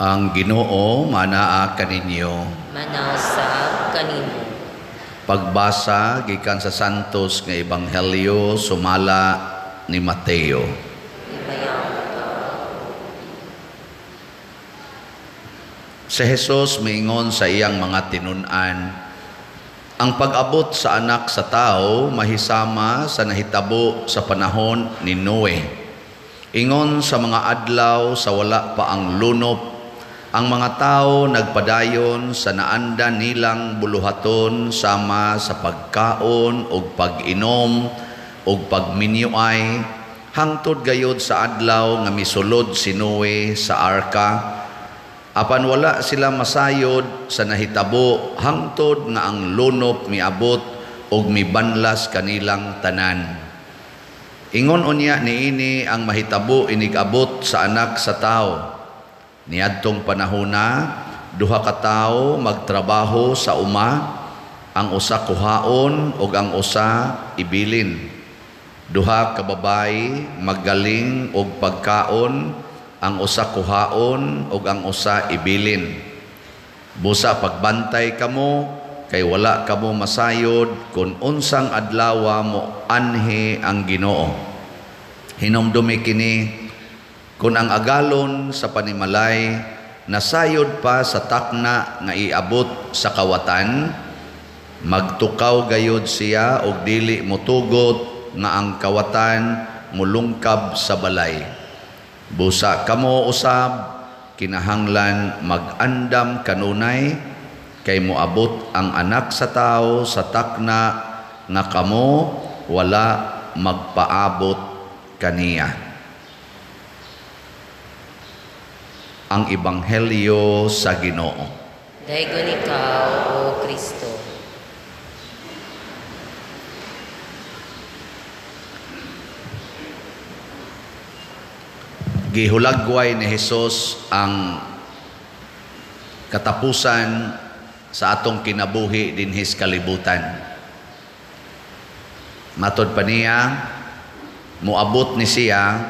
Ang Ginoo manaa kaninyo. Manausab kanimo. Pagbasa gikan sa santos nga ebanghelyo sumala ni Mateo. Si Jesus miingon sa iyang mga tinun-an, ang pag-abot sa anak sa tao mahisama sa nahitabo sa panahon ni Noe. Ingon sa mga adlaw sa wala pa ang lunop, ang mga tao nagpadayon sa naandan nilang buluhaton sama sa pagkaon ug pag-inom ug pagminyuay, hangtod gayod sa adlaw nga misulod si Noe sa arka. Apan wala sila masayod sa nahitabo hangtod nga ang lunop miabot ug mibanlas kanilang tanan. Ingon unya niini ang mahitabo inigabot sa anak sa tao. Niadtong panahona, duha ka tawo magtrabaho sa uma, ang usa kuhaon ug ang usa ibilin. Duha ka babayi maggaling og pagkaon, ang usa kuhaon ug ang usa ibilin. Busa pagbantay kamo kay wala kamo masayod kun unsang adlaw mo anhi ang Ginoo. Hinumdumi kini kun ang agalon sa panimalay nasayod pa sa takna nga iabot sa kawatan, magtukaw gayod siya og dili motugot nga ang kawatan mulungkab sa balay. Busa kamo usab kinahanglan mag-andam kanunay kay moabot ang anak sa tao sa takna nga kamo wala magpaabot kaniya. Ang Ebanghelyo sa Ginoo. Daygon ikaw, O Kristo. Gihulagway ni Jesus ang katapusan sa atong kinabuhi dinhis kalibutan. Matod pa niya, muabot ni siya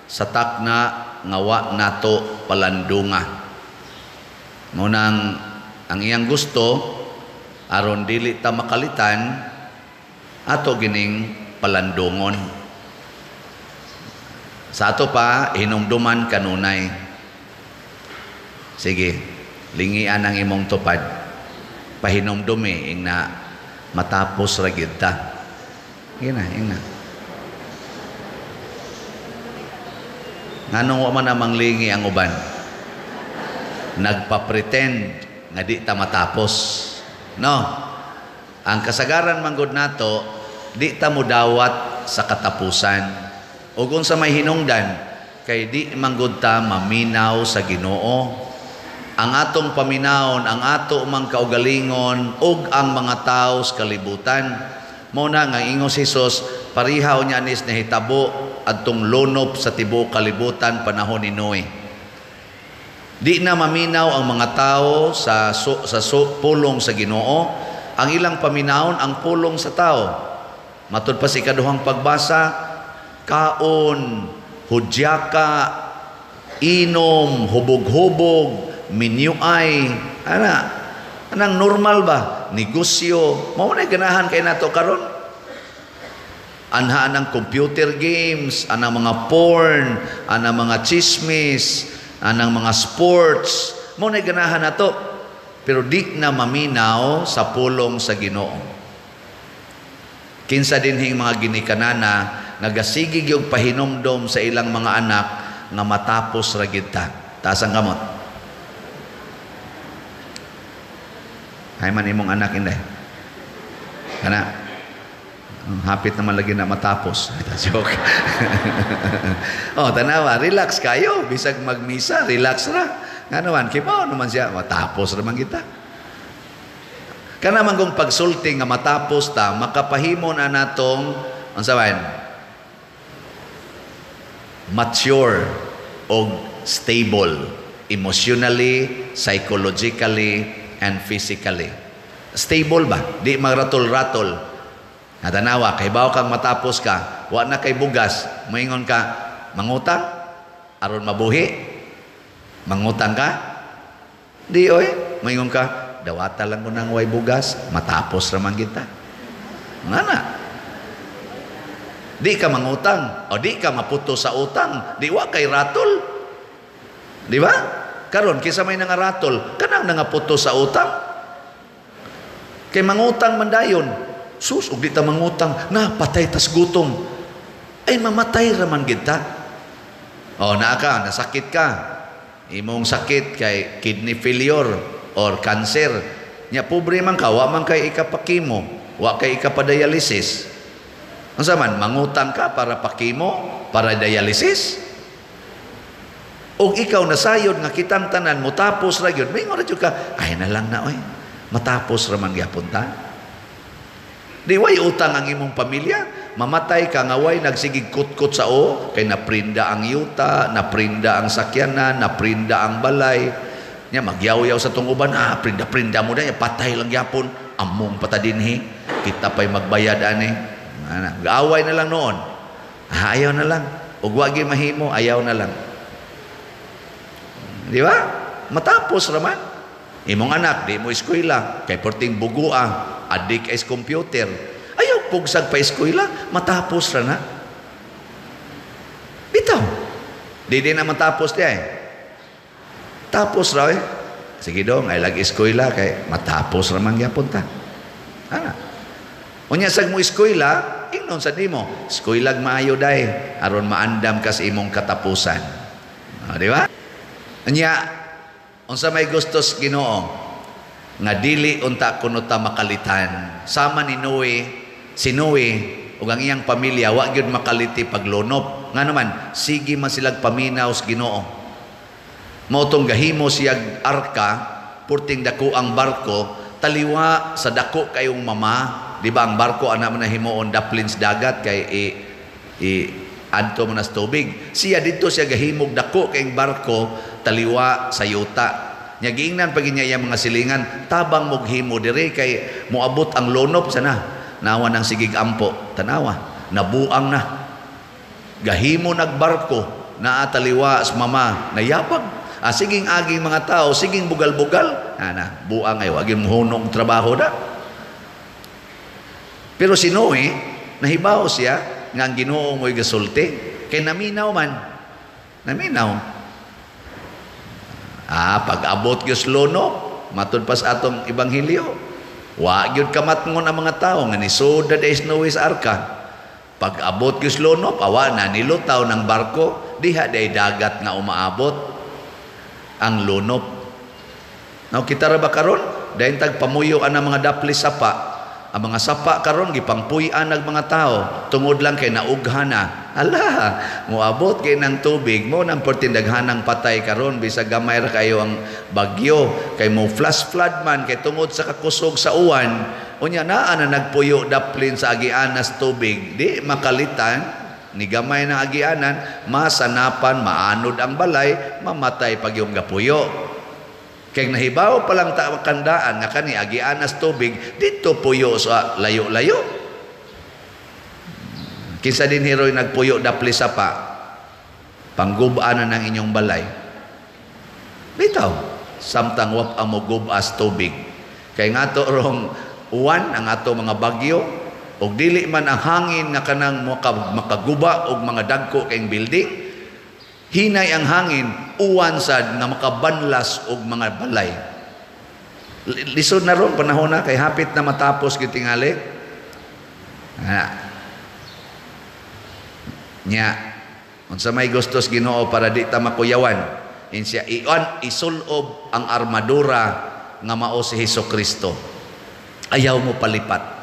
sa takna nga wa nato palandunga. Munang ang iyang gusto aron dili ta makalitan ato gining palandungon. Sa ato pa hinumduman kanunay. Sige, lingian ang imong tupad. Pahinumdumi ing na matapos ra gyud ta. Ina. Nganong wa man namang lingi ang uban? Nagpa-pretend nga di ta matapos. No. Ang kasagaran manggod nato, di ta mudawat sa katapusan. Ug unsa may hinungdan, kay di manggod ta maminaw sa Ginoo. Ang atong paminawon, ang ato mang kaugalingon ug ang mga tawo sa kalibutan. Mao na nga ingong si Jesus, parihaw niya anis nahitabo adtong lunop sa tibuok kalibutan panahon ni Noe. Di na maminaw ang mga tao sa pulong sa Ginoo, ang ilang paminawon ang pulong sa tao. Matud pa si ikaduhang pagbasa, kaon, hudyaka, inom, hubog-hubog, minyuay, anang normal ba? Negosyo, mao na ganahan kay nato karon. Anha ng computer games, anang mga porn, anang mga chismis, anang mga sports, mo na ganahan nato. Pero di na maminaw sa pulong sa Ginoo. Kinsa dinhing mga ginikanana nagasigig yung pahinomdom sa ilang mga anak nga matapos ra gid ta. Taas ang kamot. Hay man imong anak inday. Kana hapit naman lagi na matapos. Joke. Oh, tanawa, relax kayo. Bisag magmisa, relax ra. Nga naman, kipaw naman siya, matapos naman kita. Kana man kung pagsulti nga matapos ta, makapahimo na natong, ang sabahin, mature o stable, emotionally, psychologically, and physically. Stable ba? Di magratol-ratol. Natanawa, kay bawa kang matapos ka, wa na kay bugas, moingon ka, mangutang, aron mabuhi, mangutang ka, Di oy, moingon ka, dawata lang ko nang way bugas, matapos raman kita. Ngana? Di ka mangutang, o di ka maputo sa utang, di wa kay ratol. Di ba? Karon kisa may nangaratol, kanang nangaputo sa utang. Kay mangutang man dayon, sus, ug di ta mangutang, na patay tas gutom. Ay mamatay raman kita. O naa ka, nasakit ka. Imong sakit kay kidney failure or cancer. Nya pobre man ka, wa man kay ikapakimo, wa kay ikapadialysis. Unsa man mangutang ka para pakimo, para dialysis? Og ikaw nasayod nga kitang tanan mo tapos ra gyud, mingon ra jud ka, ay na lang na oy. Matapos ra man gyapon ta. Di way utang ang imong pamilya, mamatay ka nga way nagsigig kutkot sa o, kay naprinda ang yuta, naprinda ang sakyanan, naprinda ang balay. Nya magyaw-yaw sa tunguban, prinda mo na, patay lang gyapon, among patadinhi, kita pa'y magbayad ani. Gaaway na lang noon. Ayaw na lang. Ug wagi mahimo, ayaw na lang. Di ba? Matapos raman. Imong anak, di mo eskwela, kay porting bugua, adik is computer. Ayaw pugsag pa eskwela, matapos ra na. Bitaw. Di na matapos di ay. Tapos ra eh. Sige dong, ay lagi eskwela kay matapos raman gyapon ta. Unya sag mo eskwela, ingnon sa nimo, eskwelag maayo day aron maandam ka sa imong katapusan. Di ba? Unya unsa may gustos Ginoo nga dili unta kuno ta makalitan. Sama ni Noe, si Noe ug ang iyang pamilya wa gyud makaliti paglunop. Nga naman sige man silag paminaw sa Ginoo. Mao tong gahimo siyag arka, purting dako ang barko, taliwa sa dako kayong mama. Di ba ang barko ana man himuon daplins dagat kay adto man sa tubig. Siya dito siya gahimog dako kay barko taliwa sa yuta. Nya giingnan pag niya iyang mga silingan, tabang moghimo diri kay moabot ang lonop sana. Nawa nang sigig ampo, tanawa, nabuang na. Gahimo nagbarko naa taliwa sa mama, nayapag. Siging aging mga tao, siging bugal-bugal, ana, buang ay wagi mohunong trabaho na. Pero si Noe, nahibaw siya nga ang Ginoo mo'y gasulti. Kay naminaw man. Naminaw. Pag-abot gyud lono, matud pa sa atong ebanghelyo. Wa gyud kamatngon ang mga tao nga nisud na is Noe sa arka. Pag-abot gyud lono, awa na nilutaw ng barko, diha day dagat nga umaabot ang lunop. Now kita ra ba karon? Dayon tag pamuyo ang mga daplis sapa. Ang mga sapa karon gipangpuy-an ng mga tao tungod lang kay naughana. Ala, moabot kay ng tubig mo nang pertindaghanang patay karon bisag gamay ra kayo ang bagyo kay mo flash flood man kay tungod sa kakusog sa uwan. Unya naa na nagpuyo daplin sa agianas tubig, di makalitan ni gamay ng agianan, masanapan, maanod ang balay, mamatay pag yung gapuyo. Kaya nahibaw palang kandaan nga kani agianas tubig dito puyo sa layo-layo. Kinsa din heroy nagpuyo dapli sa pa panggubaan ng inyong balay. Bitaw samtang wap ang mogubas tubig. Kay ngato rong uwan ang ato mga bagyo og dili man ang hangin nga kanang makaguba og mga dagko kayong building. Hinay ang hangin, uwan sad nga makabanlas og mga balay. Lisod na ron panahon na kay hapit na matapos gyud tingali. Nya unsa may gustos Ginoo para di ta makuyawan, insya isulob ang armadura nga mao si Hesukristo. Ayaw mo palipat.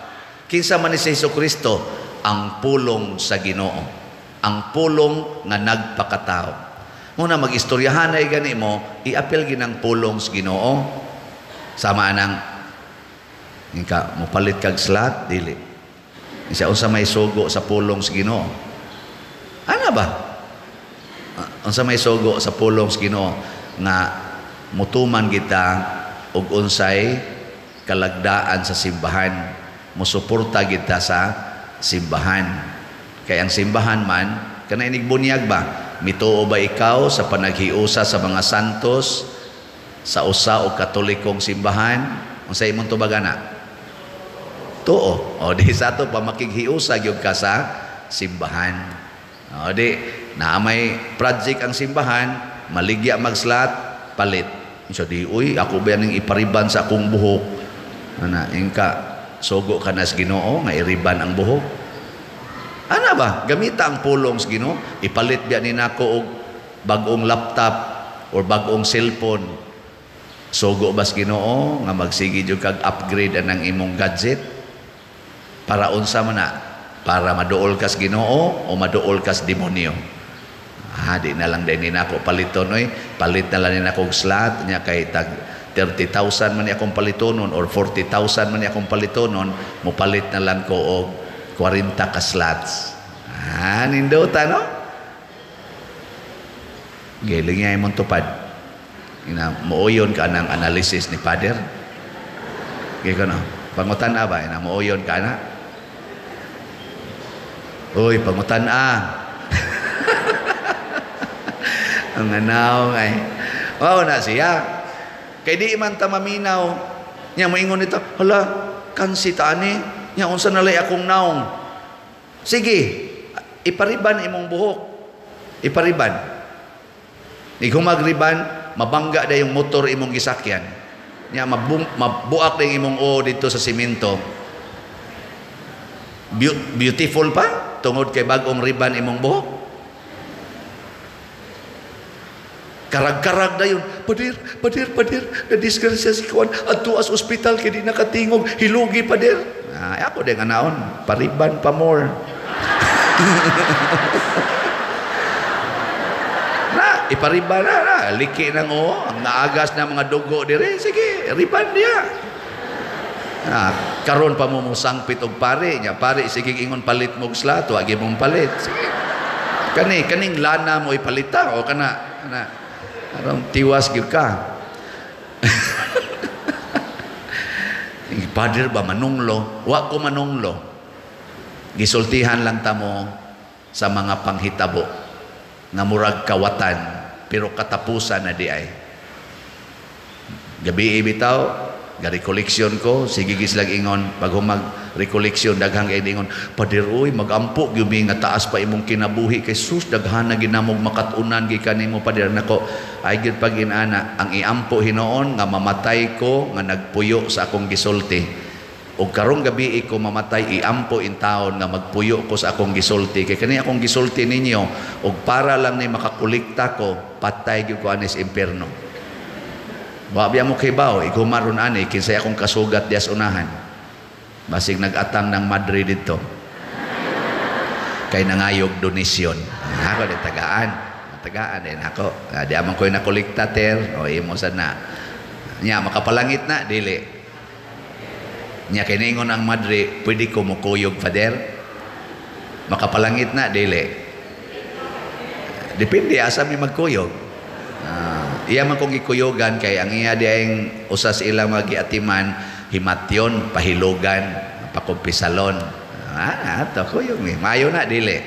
Kinsa man ni si Hesukristo? Ang pulong sa Ginoo. Ang pulong nga nagpakatao. Muna mag-istoryahan ay gani mo, iapil ginang pulong sa Ginoo. Sama anang ka mopalit kag slat dili. Isa unsa may sugo sa pulong sa Ginoo. Ana ba? Unsa may sugo sa pulong sa Ginoo nga mutuman kita og unsay kalagdaan sa simbahan, musuporta kita sa simbahan. Kaya ang simbahan man, kana inig bunyag ba? Mituo ba ikaw sa panaghiusa sa mga santos? sa usa o katolikong simbahan, unsay imong tubag-ana? Tuo. O di sa to pa makighiusag yung ka sa simbahan. O di na may project ang simbahan, maligya magslat, palit. So di uy, ako ba ning ipariban sa akong buhok? Ana, ingka sugo ka na sa Ginoo nga iriban ang buhok. Ana ba? Gamita ang pulong sa Ginoo, ipalit biya ni nako og bag-ong laptop or bag-ong cellphone. Sugo ba sa Ginoo nga magsige jud kag upgrade anang imong gadget? Para unsa man na? Para maduol kas Ginoo o maduol kas demonyo? Di na lang din nako paliton oy. Palit na lang nako og slot nya kay tag 30,000 man ni akong palitonon or 40,000 man ni akong palitonon, mo palit na lang ko og 40 ka slots. Nindota no? Giling niya imong tupad. Muuyon ka ng analysis ni Father. Giko no? Pangutan ba? Muuyon ka na? Uy, pangutan ang anaw ay. Wow na siya. Kay di man ta maminaw. Nya moingon nito, hala, kansi ta ani. Nya unsa nalay akong naong. Sige, ipariban imong buhok. Ipariban. Ikaw magriban, mabangga da yung motor imong gisakyan. Nya mabuak da yung imong dito sa simento. Beautiful pa tungod kay bagong riban imong buhok. Karag-karag na yun. Padir, na-disgrasya si Kuan. Adto as ospital, kaya di nakatingog. Hilugi, padir. Ako din nga naon. Pariban pa more. Ipariban na. Liki ng ang naagas na mga dugo dire. Sige, riban niya. Karon pa mo sangpit og pare. Nya, pare, sige ingon palit mo slato. Agi mong palit. Sige. Kaning lana mo ipalita. O kana arang tiwas gyud ka. Pader ba manunglo? Wa ko manunglo. Gisultihan lang ta mo sa mga panghitabo nga murag kawatan pero katapusan na di ay. Gabi bitaw ga-recollection ko, sige gislag ingon pag mag-recollection daghang kay ingon, pader oy magampo gyud nga taas pa imong kinabuhi kay sus daghan na ginamog makatunan gikan nimo pader nako ay gyud pag inana ang iampo hinoon nga mamatay ko nga nagpuyo sa akong gisulti ug karong gabi ko mamatay iampo in taon nga magpuyo ko sa akong gisulti kay kani akong gisulti ninyo ug para lang ni makakolekta ko patay gyud ko anis impierno. Wabya mo kay bao, igumaron ani, kinsay akong kasugat dias unahan. Basig nag-atang ng Madrid dito. Kay nangayog donisyon. Ako din tagaan din ako. Di amang ko'y nakolekta ter, o imo sana. Nya, makapalangit na, dili. Nya, kay naingon ang Madrid, pwede ko mukuyog, Father? Makapalangit na, dili. Depende, asa may magkuyog. Iya man kong ikuyogan kay ang iya diayng usas ilang magiatiman himatyon pahilogan pakumpisalon ato kuyog ni mayo na dili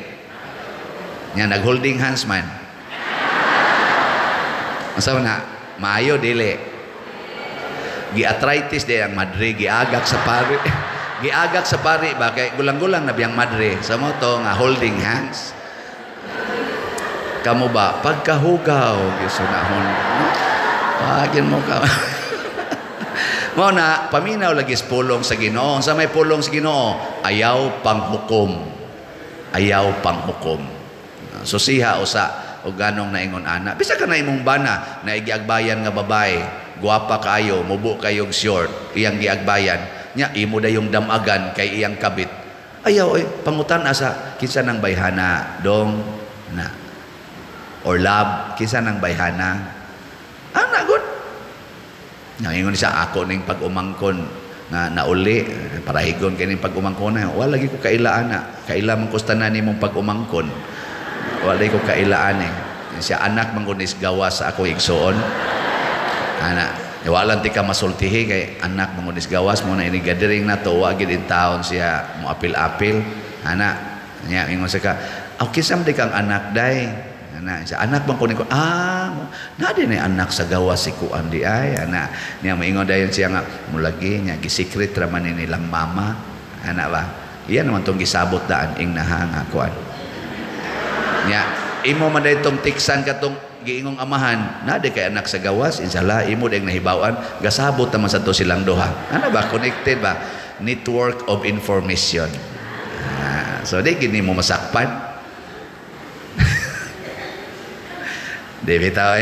nya nagholding hands man asa na maayo dili gi-arthritis di ang madre giagak sa pari ba kay gulang-gulang na biyang madre sa mo to nga holding hands. Kamu ba pagkahugaw gisunahon pagin mo ka mo na paminaw lagi pulong sa Ginoo sa may pulong sa Ginoo ayaw panghukom so siha usa og ganong naingon ana bisa ka na imong bana na igiagbayan nga babae guwapa kayo mubo kayong short iyang giagbayan nya imo dayong damagan kay iyang kabit ayaw pangutan asa kinsa nang bayhana dong na or love, kinsa nang bayhana. Good. Nangingon siya, ako ning pag-umangkon nga nauli, parahigon kaning pag-umangkon na. Wala lagi ko kailaan na. Kaila man kustanan nimong pag-umangkon. Wala lagi ko kailaan Siya anak manggunis gawas sa ako igsoon. Walang ti ka masultihi kay anak manggunis gawas mo na ini gathering na to, wagid in town siya mo apil-apil. Nya ingon siya ka, kinsa man di kang anak day? Ana siya anak bang kunin ko na din ni anak sa gawas si kuan di ay ana niya maingon dayon siya nga mulagi nya gisikret ra man nilang mama ana ba iya naman tong gisabot daan ing nahanga kuan nya imo man daytong tiksan katong giingong amahan na di kay anak sa gawas inshallah imo dayong nahibawan gasabot naman sa to silang duha ana ba connected ba network of information so di gini mo masakpan di bitaw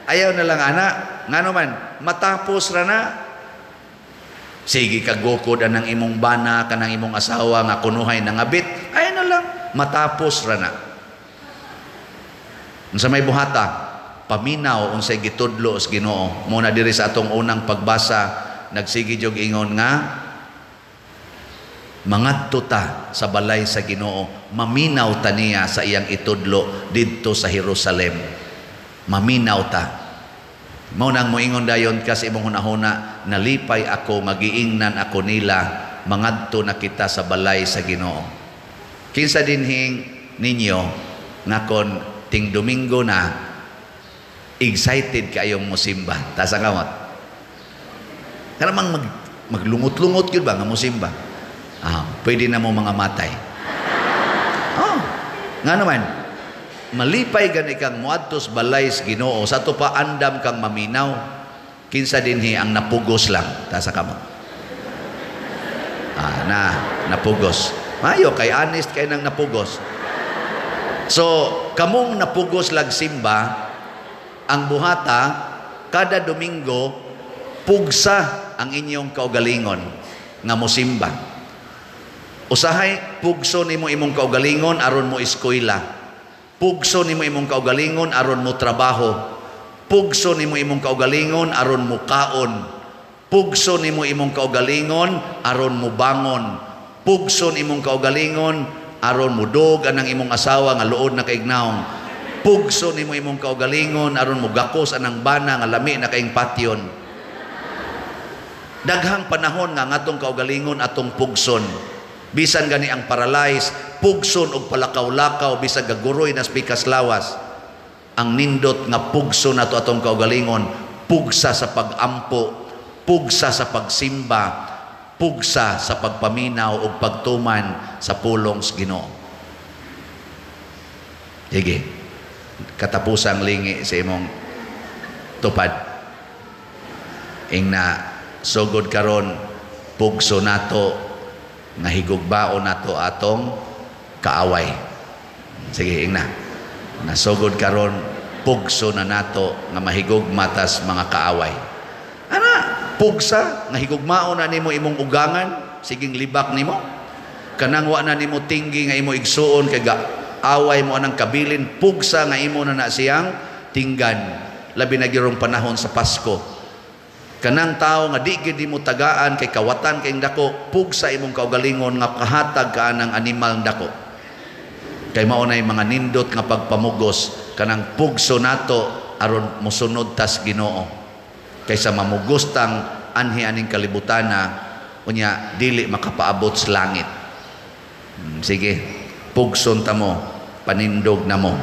ayaw na lang anak ngano man matapos ra na sige kagukod anang imong bana kanang imong asawa nga kunuhay nangabit ayaw na lang matapos ra na unsa may buhata paminaw unsay gitudlo sa Ginoo mo na diri sa atong unang pagbasa nagsigi jog ingon nga mangadto ta sa balay sa Ginoo maminaw ta niya sa iyang itudlo didto sa Jerusalem maminaw ta mao nang moingon dayon kasi imong hunahuna nalipay ako magiingnan ako nila mangadto na kita sa balay sa Ginoo kinsa dinhing ninyo nga kon ting Domingo na excited kayong mosimba ta sa kamot karamang maglungot-lungot gyud ba nga mosimba pwede na mo mga matay nga naman malipay gani kang muadtos balay sa Ginoo sa to pa andam kang maminaw kinsa dinhi ang napugos lang ta sa kamot napugos mayo kay honest kay nang napugos so kamong napugos lag simba ang buhata kada Domingo pugsa ang inyong kaugalingon nga mosimba usahay pugso nimo imong kaugalingon aron mo eskwela pugso nimo imong kaugalingon aron mo trabaho pugso nimo imong kaugalingon aron mo kaon pugso nimo imong kaugalingon aron mo bangon pugso nimong kaugalingon aron mo dog anang imong asawa nga luod na kaignaong pugso nimo imong kaugalingon aron mo gakos anang bana nga lami na kaing patyon daghang panahon nga ngatong kaugalingon atong pugson bisan gani ang paralyzed pugson og palakaw-lakaw bisag gaguroy nas pikas lawas ang nindot nga pugson nato atong kaugalingon pugsa sa pagampo pugsa sa pagsimba pugsa sa pagpaminaw ug pagtuman sa pulong sa Ginoo sige katapusang lingi sa imong tupad ing na sugod karon pugso nato nga higugbaon nato atong kaaway sige ing na nasugod karon pugso na nato nga mahigugma tas mga kaaway ana pugsa nga higugmaon na nimo imong ugangan siging libak nimo kanang wa na nimo tinggi nga imo igsuon kay away mo anang kabilin pugsa nga imo na siyang tinggan labi na girong panahon sa Pasko kanang tao nga di gid mo tagaan kay kawatan kay dako pugsa imong kaugalingon nga kahatag ka ng animal dako kay mao nay mga nindot nga pagpamugos kanang pugso nato aron mosunod tas Ginoo kaysa mamugostang anhi aning kalibutana unya dili makapaabot sa langit sige pugson ta mo panindog na mo